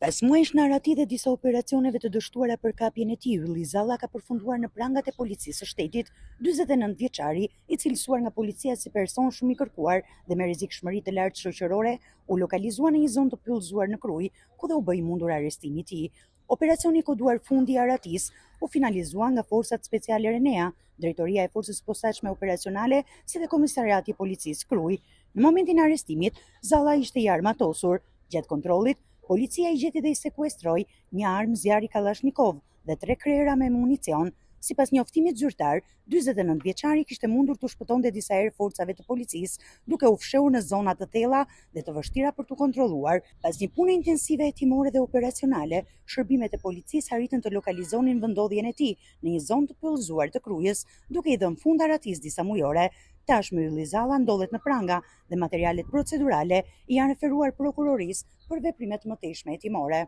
5 muajsh në Arati dhe disa operacioneve të dështuara për kapjen e tij, Ylli Zalla ka përfunduar në prangat e policisë së shtetit, 49 vjeçari, i cilësuar nga policia si person shumë i kërkuar dhe me rrezikshmëri të lartë shoqërore, u lokalizua në një zonë të pyllëzuar në Krujë, ku dhe u bë i mundur arrestimi i tij. Operacioni i koduar fundi i Aratis u finalizua nga Forcat Speciale Renea, Drejtoria e Forcës Posaçme Operacionale, si dhe Komisariati i Policisë Krujë. Në momentin e arrestimit, Zalla ishte i armatosur. Gjatë kontrollit, policia i gjeti dhe i sekuestroi një armë zjarri Kalashnikov dhe 3 krera me municion. Sipas njoftimit zyrtar, 49 vjeçari kishte mundur të shpëtonte disa herë forcave të policisë, duke u fshehur në zona të thella dhe të vështira për të kontrolluar. Pas një pune intensive hetimore dhe operacionale, shërbimet e policisë arritën të lokalizonin vendodhjen e tij në një zonë të pyllëzuar të Krujës, duke i dhënë fund Aratis disa mujore. Tashmë Ylli Zalla ndodhet në pranga dhe materialet procedurale i janë referuar prokurorisë për veprimet mëtejshme hetimore.